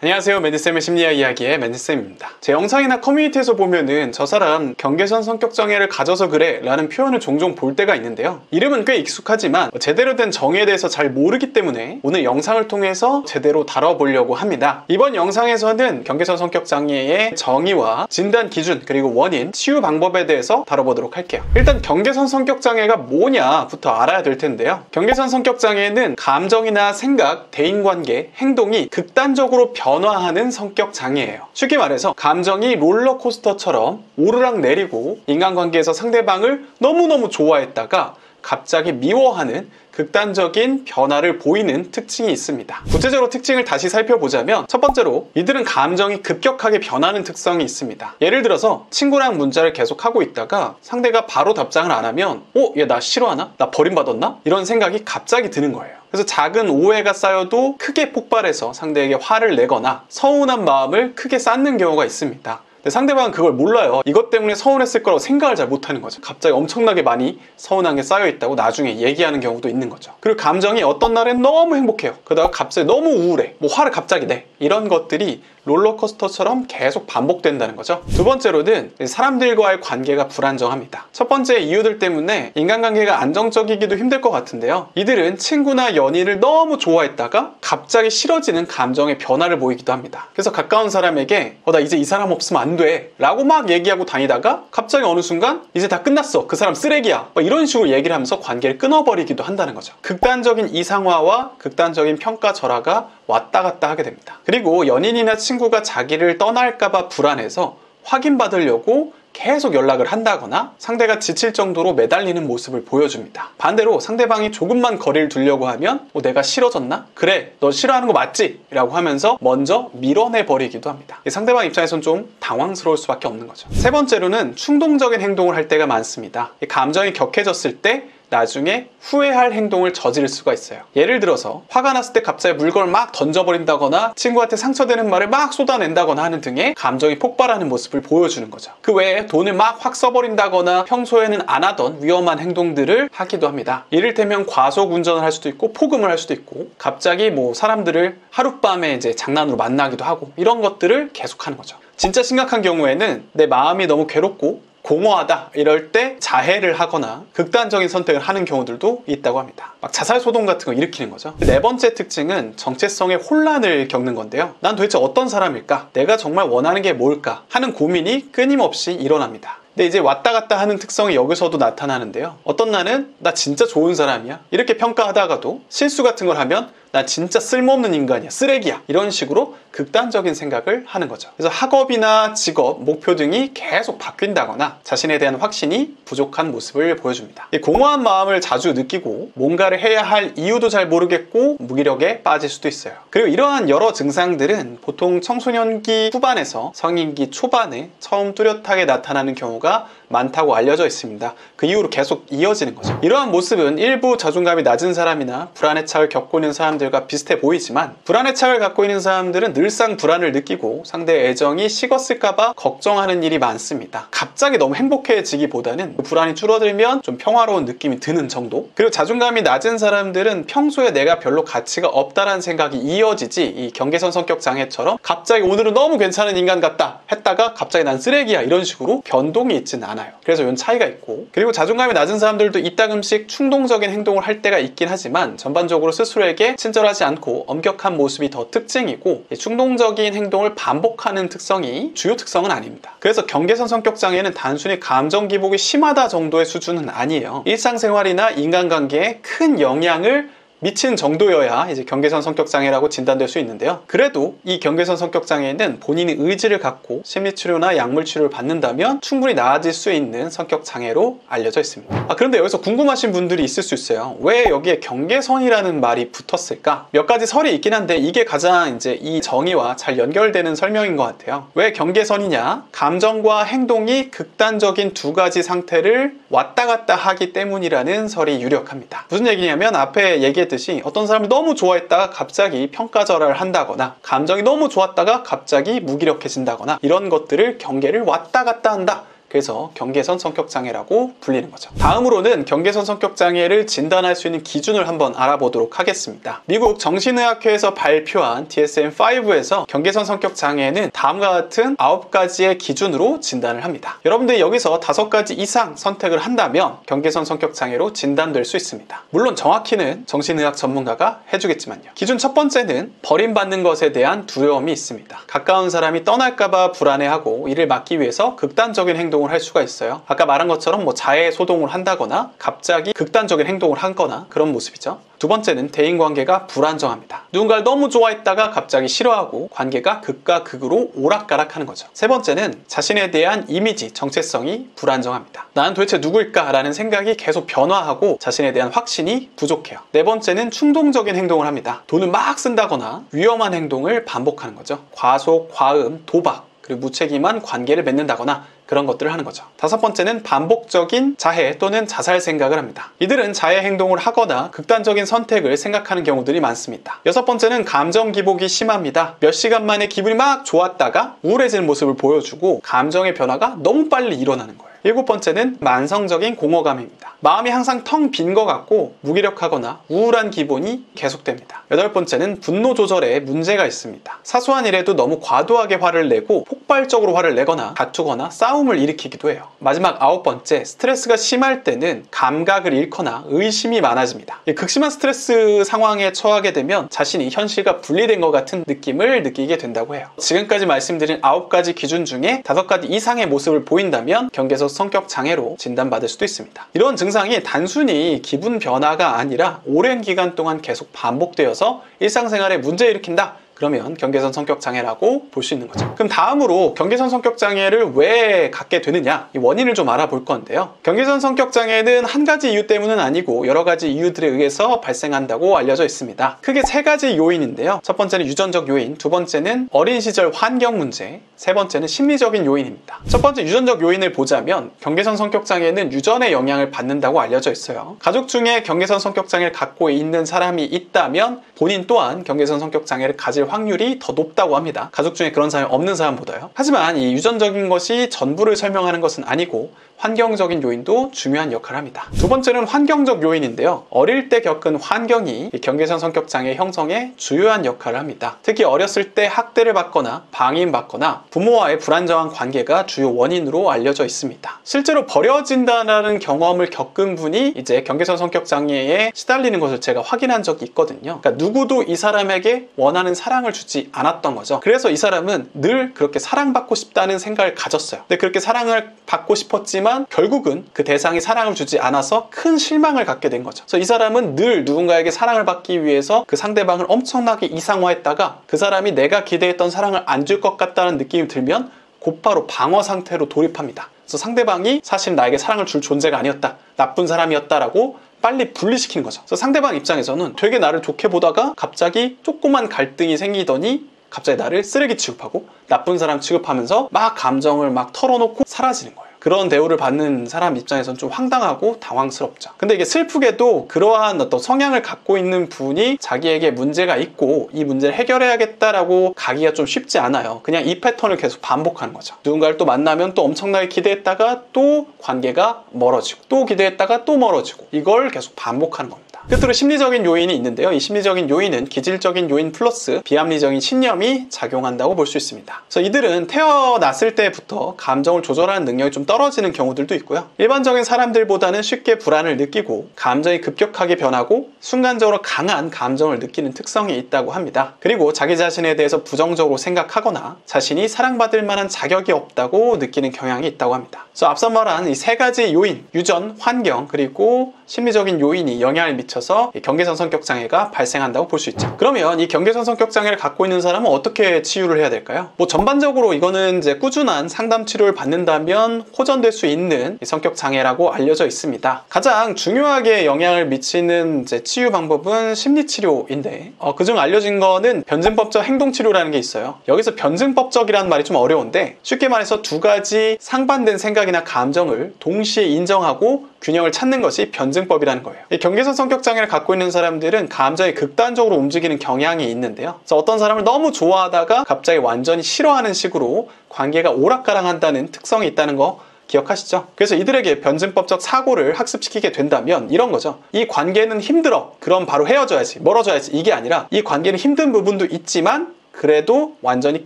안녕하세요. 맨디쌤의 심리학 이야기의 맨디쌤입니다. 제 영상이나 커뮤니티에서 보면은 저 사람 경계선 성격장애를 가져서 그래 라는 표현을 종종 볼 때가 있는데요. 이름은 꽤 익숙하지만 제대로 된 정의에 대해서 잘 모르기 때문에 오늘 영상을 통해서 제대로 다뤄보려고 합니다. 이번 영상에서는 경계선 성격장애의 정의와 진단 기준 그리고 원인, 치유 방법에 대해서 다뤄보도록 할게요. 일단 경계선 성격장애가 뭐냐부터 알아야 될 텐데요. 경계선 성격장애는 감정이나 생각, 대인관계, 행동이 극단적으로 변화하는 성격 장애예요. 쉽게 말해서 감정이 롤러코스터처럼 오르락 내리고 인간관계에서 상대방을 너무너무 좋아했다가 갑자기 미워하는 극단적인 변화를 보이는 특징이 있습니다. 구체적으로 특징을 다시 살펴보자면 첫 번째로 이들은 감정이 급격하게 변하는 특성이 있습니다. 예를 들어서 친구랑 문자를 계속하고 있다가 상대가 바로 답장을 안 하면 얘 나 싫어하나? 나 버림받았나? 이런 생각이 갑자기 드는 거예요. 그래서 작은 오해가 쌓여도 크게 폭발해서 상대에게 화를 내거나 서운한 마음을 크게 쌓는 경우가 있습니다. 근데 상대방은 그걸 몰라요. 이것 때문에 서운했을 거라고 생각을 잘 못하는 거죠. 갑자기 엄청나게 많이 서운한 게 쌓여있다고 나중에 얘기하는 경우도 있는 거죠. 그리고 감정이 어떤 날엔 너무 행복해요. 그러다가 갑자기 너무 우울해. 화를 갑자기 내. 이런 것들이 롤러코스터처럼 계속 반복된다는 거죠. 두 번째로는 사람들과의 관계가 불안정합니다. 첫 번째 이유들 때문에 인간관계가 안정적이기도 힘들 것 같은데요. 이들은 친구나 연인을 너무 좋아했다가 갑자기 싫어지는 감정의 변화를 보이기도 합니다. 그래서 가까운 사람에게 나 이제 이 사람 없으면 안 돼 라고 막 얘기하고 다니다가 갑자기 어느 순간 이제 다 끝났어. 그 사람 쓰레기야. 이런 식으로 얘기를 하면서 관계를 끊어버리기도 한다는 거죠. 극단적인 이상화와 극단적인 평가절하가 왔다 갔다 하게 됩니다. 그리고 연인이나 친구가 자기를 떠날까봐 불안해서 확인받으려고 계속 연락을 한다거나 상대가 지칠 정도로 매달리는 모습을 보여줍니다. 반대로 상대방이 조금만 거리를 두려고 하면 내가 싫어졌나? 그래, 너 싫어하는 거 맞지? 라고 하면서 먼저 밀어내버리기도 합니다. 상대방 입장에선 좀 당황스러울 수밖에 없는 거죠. 세 번째로는 충동적인 행동을 할 때가 많습니다. 감정이 격해졌을 때 나중에 후회할 행동을 저지를 수가 있어요. 예를 들어서 화가 났을 때 갑자기 물건을 막 던져버린다거나 친구한테 상처되는 말을 막 쏟아낸다거나 하는 등의 감정이 폭발하는 모습을 보여주는 거죠. 그 외에 돈을 막 확 써버린다거나 평소에는 안 하던 위험한 행동들을 하기도 합니다. 이를테면 과속 운전을 할 수도 있고 폭음을 할 수도 있고 갑자기 사람들을 하룻밤에 이제 장난으로 만나기도 하고 이런 것들을 계속하는 거죠. 진짜 심각한 경우에는 내 마음이 너무 괴롭고 공허하다 이럴 때 자해를 하거나 극단적인 선택을 하는 경우들도 있다고 합니다. 막 자살소동 같은 거 일으키는 거죠. 네 번째 특징은 정체성의 혼란을 겪는 건데요. 난 도대체 어떤 사람일까? 내가 정말 원하는 게 뭘까? 하는 고민이 끊임없이 일어납니다. 근데 이제 왔다 갔다 하는 특성이 여기서도 나타나는데요. 어떤 날은 나 진짜 좋은 사람이야 이렇게 평가하다가도 실수 같은 걸 하면 나 진짜 쓸모없는 인간이야, 쓰레기야 이런 식으로 극단적인 생각을 하는 거죠. 그래서 학업이나 직업, 목표 등이 계속 바뀐다거나 자신에 대한 확신이 부족한 모습을 보여줍니다. 이 공허한 마음을 자주 느끼고 뭔가를 해야 할 이유도 잘 모르겠고 무기력에 빠질 수도 있어요. 그리고 이러한 여러 증상들은 보통 청소년기 후반에서 성인기 초반에 처음 뚜렷하게 나타나는 경우가 많다고 알려져 있습니다. 그 이후로 계속 이어지는 거죠. 이러한 모습은 일부 자존감이 낮은 사람이나 불안의 착을 겪고 있는 사람들과 비슷해 보이지만 불안의 착을 갖고 있는 사람들은 늘상 불안을 느끼고 상대의 애정이 식었을까봐 걱정하는 일이 많습니다. 갑자기 너무 행복해지기보다는 불안이 줄어들면 좀 평화로운 느낌이 드는 정도. 그리고 자존감이 낮은 사람들은 평소에 내가 별로 가치가 없다라는 생각이 이어지지 이 경계선 성격 장애처럼 갑자기 오늘은 너무 괜찮은 인간 같다 했다가 갑자기 난 쓰레기야 이런 식으로 변동이 있지는 않아요. 그래서 이런 차이가 있고 그리고 자존감이 낮은 사람들도 이따금씩 충동적인 행동을 할 때가 있긴 하지만 전반적으로 스스로에게 친절하지 않고 엄격한 모습이 더 특징이고 충동적인 행동을 반복하는 특성이 주요 특성은 아닙니다. 그래서 경계선 성격 장애는 단순히 감정 기복이 심하다 정도의 수준은 아니에요. 일상생활이나 인간관계에 큰 영향을 미친 정도여야 이제 경계선 성격장애라고 진단될 수 있는데요. 그래도 이 경계선 성격장애는 본인이 의지를 갖고 심리치료나 약물치료를 받는다면 충분히 나아질 수 있는 성격장애로 알려져 있습니다. 그런데 여기서 궁금하신 분들이 있을 수 있어요. 왜 여기에 경계선이라는 말이 붙었을까? 몇 가지 설이 있긴 한데 이게 가장 이제 이 정의와 잘 연결되는 설명인 것 같아요. 왜 경계선이냐? 감정과 행동이 극단적인 두 가지 상태를 왔다 갔다 하기 때문이라는 설이 유력합니다. 무슨 얘기냐면 앞에 얘기했듯이 어떤 사람을 너무 좋아했다가 갑자기 평가절하를 한다거나 감정이 너무 좋았다가 갑자기 무기력해진다거나 이런 것들을 경계를 왔다 갔다 한다. 그래서 경계선 성격장애라고 불리는 거죠. 다음으로는 경계선 성격장애를 진단할 수 있는 기준을 한번 알아보도록 하겠습니다. 미국 정신의학회에서 발표한 DSM-5에서 경계선 성격장애는 다음과 같은 9가지의 기준으로 진단을 합니다. 여러분들이 여기서 5가지 이상 선택을 한다면 경계선 성격장애로 진단될 수 있습니다. 물론 정확히는 정신의학 전문가가 해주겠지만요. 기준 첫 번째는 버림받는 것에 대한 두려움이 있습니다. 가까운 사람이 떠날까봐 불안해하고 이를 막기 위해서 극단적인 행동을 할 수가 있어요. 아까 말한 것처럼 자해 소동을 한다거나 갑자기 극단적인 행동을 하거나 그런 모습이죠. 두 번째는 대인관계가 불안정합니다. 누군가를 너무 좋아했다가 갑자기 싫어하고 관계가 극과 극으로 오락가락하는 거죠. 세 번째는 자신에 대한 이미지, 정체성이 불안정합니다. 나는 도대체 누구일까? 라는 생각이 계속 변화하고 자신에 대한 확신이 부족해요. 네 번째는 충동적인 행동을 합니다. 돈을 막 쓴다거나 위험한 행동을 반복하는 거죠. 과속, 과음, 도박, 그리고 무책임한 관계를 맺는다거나 그런 것들을 하는 거죠. 다섯 번째는 반복적인 자해 또는 자살 생각을 합니다. 이들은 자해 행동을 하거나 극단적인 선택을 생각하는 경우들이 많습니다. 여섯 번째는 감정 기복이 심합니다. 몇 시간 만에 기분이 막 좋았다가 우울해지는 모습을 보여주고 감정의 변화가 너무 빨리 일어나는 거예요. 일곱 번째는 만성적인 공허감입니다. 마음이 항상 텅 빈 것 같고 무기력하거나 우울한 기분이 계속됩니다. 여덟 번째는 분노 조절에 문제가 있습니다. 사소한 일에도 너무 과도하게 화를 내고 폭발적으로 화를 내거나 다투거나 싸움을 일으키기도 해요. 마지막 아홉 번째, 스트레스가 심할 때는 감각을 잃거나 의심이 많아집니다. 극심한 스트레스 상황에 처하게 되면 자신이 현실과 분리된 것 같은 느낌을 느끼게 된다고 해요. 지금까지 말씀드린 9가지 기준 중에 5가지 이상의 모습을 보인다면 경계선 성격 장애로 진단받을 수도 있습니다. 이런 증상이 단순히 기분 변화가 아니라 오랜 기간 동안 계속 반복되어서 일상생활에 문제 일으킨다. 그러면 경계선 성격장애라고 볼 수 있는 거죠. 그럼 다음으로 경계선 성격장애를 왜 갖게 되느냐, 이 원인을 좀 알아볼 건데요. 경계선 성격장애는 한 가지 이유 때문은 아니고 여러 가지 이유들에 의해서 발생한다고 알려져 있습니다. 크게 3가지 요인인데요. 첫 번째는 유전적 요인, 두 번째는 어린 시절 환경 문제, 세 번째는 심리적인 요인입니다. 첫 번째 유전적 요인을 보자면 경계선 성격장애는 유전의 영향을 받는다고 알려져 있어요. 가족 중에 경계선 성격장애를 갖고 있는 사람이 있다면 본인 또한 경계선 성격장애를 가질 확률이 더 높다고 합니다. 가족 중에 그런 사람이 없는 사람보다요. 하지만 이 유전적인 것이 전부를 설명하는 것은 아니고 환경적인 요인도 중요한 역할을 합니다. 두 번째는 환경적 요인인데요. 어릴 때 겪은 환경이 경계선 성격장애 형성에 주요한 역할을 합니다. 특히 어렸을 때 학대를 받거나 방임받거나 부모와의 불안정한 관계가 주요 원인으로 알려져 있습니다. 실제로 버려진다는 경험을 겪은 분이 이제 경계선 성격장애에 시달리는 것을 제가 확인한 적이 있거든요. 그러니까 누구도 이 사람에게 원하는 사랑을 주지 않았던 거죠. 그래서 이 사람은 늘 그렇게 사랑받고 싶다는 생각을 가졌어요. 근데 그렇게 사랑을 받고 싶었지만 결국은 그 대상이 사랑을 주지 않아서 큰 실망을 갖게 된 거죠. 그래서 이 사람은 늘 누군가에게 사랑을 받기 위해서 그 상대방을 엄청나게 이상화했다가 그 사람이 내가 기대했던 사랑을 안 줄 것 같다는 느낌이 들면 곧바로 방어 상태로 돌입합니다. 그래서 상대방이 사실 나에게 사랑을 줄 존재가 아니었다, 나쁜 사람이었다라고 빨리 분리시키는 거죠. 그래서 상대방 입장에서는 되게 나를 좋게 보다가 갑자기 조그만 갈등이 생기더니 갑자기 나를 쓰레기 취급하고 나쁜 사람 취급하면서 막 감정을 막 털어놓고 사라지는 거예요. 그런 대우를 받는 사람 입장에서는 좀 황당하고 당황스럽죠. 근데 이게 슬프게도 그러한 어떤 성향을 갖고 있는 분이 자기에게 문제가 있고 이 문제를 해결해야겠다라고 가기가 좀 쉽지 않아요. 그냥 이 패턴을 계속 반복하는 거죠. 누군가를 또 만나면 또 엄청나게 기대했다가 또 관계가 멀어지고 또 기대했다가 또 멀어지고 이걸 계속 반복하는 겁니다. 끝으로 심리적인 요인이 있는데요. 이 심리적인 요인은 기질적인 요인 플러스 비합리적인 신념이 작용한다고 볼 수 있습니다. 그래서 이들은 태어났을 때부터 감정을 조절하는 능력이 좀 떨어지는 경우들도 있고요. 일반적인 사람들보다는 쉽게 불안을 느끼고 감정이 급격하게 변하고 순간적으로 강한 감정을 느끼는 특성이 있다고 합니다. 그리고 자기 자신에 대해서 부정적으로 생각하거나 자신이 사랑받을 만한 자격이 없다고 느끼는 경향이 있다고 합니다. 그래서 앞서 말한 이 3가지 요인, 유전, 환경, 그리고 심리적인 요인이 영향을 미쳐서 경계선 성격장애가 발생한다고 볼 수 있죠. 그러면 이 경계선 성격장애를 갖고 있는 사람은 어떻게 치유를 해야 될까요? 전반적으로 이거는 이제 꾸준한 상담 치료를 받는다면 호전될 수 있는 성격장애라고 알려져 있습니다. 가장 중요하게 영향을 미치는 이제 치유 방법은 심리치료인데 그중 알려진 거는 변증법적 행동치료라는 게 있어요. 여기서 변증법적이라는 말이 좀 어려운데 쉽게 말해서 2가지 상반된 생각이나 감정을 동시에 인정하고 균형을 찾는 것이 변증법이라는 거예요. 이 경계선 성격장애를 갖고 있는 사람들은 감정이 극단적으로 움직이는 경향이 있는데요. 그래서 어떤 사람을 너무 좋아하다가 갑자기 완전히 싫어하는 식으로 관계가 오락가락한다는 특성이 있다는 거 기억하시죠? 그래서 이들에게 변증법적 사고를 학습시키게 된다면 이런 거죠. 이 관계는 힘들어. 그럼 바로 헤어져야지. 멀어져야지. 이게 아니라 이 관계는 힘든 부분도 있지만 그래도 완전히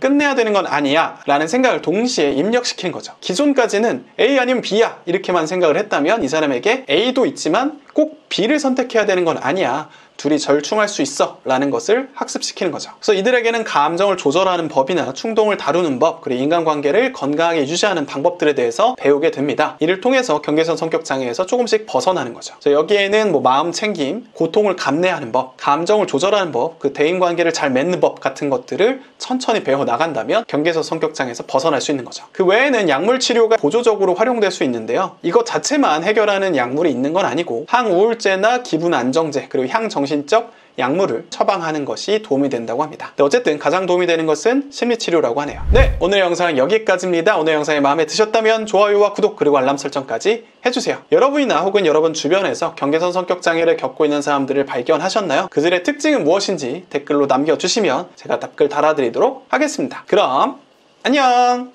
끝내야 되는 건 아니야 라는 생각을 동시에 입력시키는 거죠. 기존까지는 A 아니면 B야 이렇게만 생각을 했다면 이 사람에게 A도 있지만 꼭 B를 선택해야 되는 건 아니야. 둘이 절충할 수 있어 라는 것을 학습시키는 거죠. 그래서 이들에게는 감정을 조절하는 법이나 충동을 다루는 법, 그리고 인간관계를 건강하게 유지하는 방법들에 대해서 배우게 됩니다. 이를 통해서 경계선 성격장애에서 조금씩 벗어나는 거죠. 그래서 여기에는 뭐 마음 챙김, 고통을 감내하는 법, 감정을 조절하는 법, 그 대인관계를 잘 맺는 법 같은 것들을 천천히 배워 나간다면 경계선 성격장애에서 벗어날 수 있는 거죠. 그 외에는 약물 치료가 보조적으로 활용될 수 있는데요. 이것 자체만 해결하는 약물이 있는 건 아니고 항우울제나 기분 안정제, 그리고 향정신적 약물을 처방하는 것이 도움이 된다고 합니다. 어쨌든 가장 도움이 되는 것은 심리치료라고 하네요. 네, 오늘의 영상은 여기까지입니다. 오늘 영상이 마음에 드셨다면 좋아요와 구독 그리고 알람 설정까지 해주세요. 여러분이나 혹은 여러분 주변에서 경계선 성격장애를 겪고 있는 사람들을 발견하셨나요? 그들의 특징은 무엇인지 댓글로 남겨주시면 제가 답글 달아드리도록 하겠습니다. 그럼 안녕!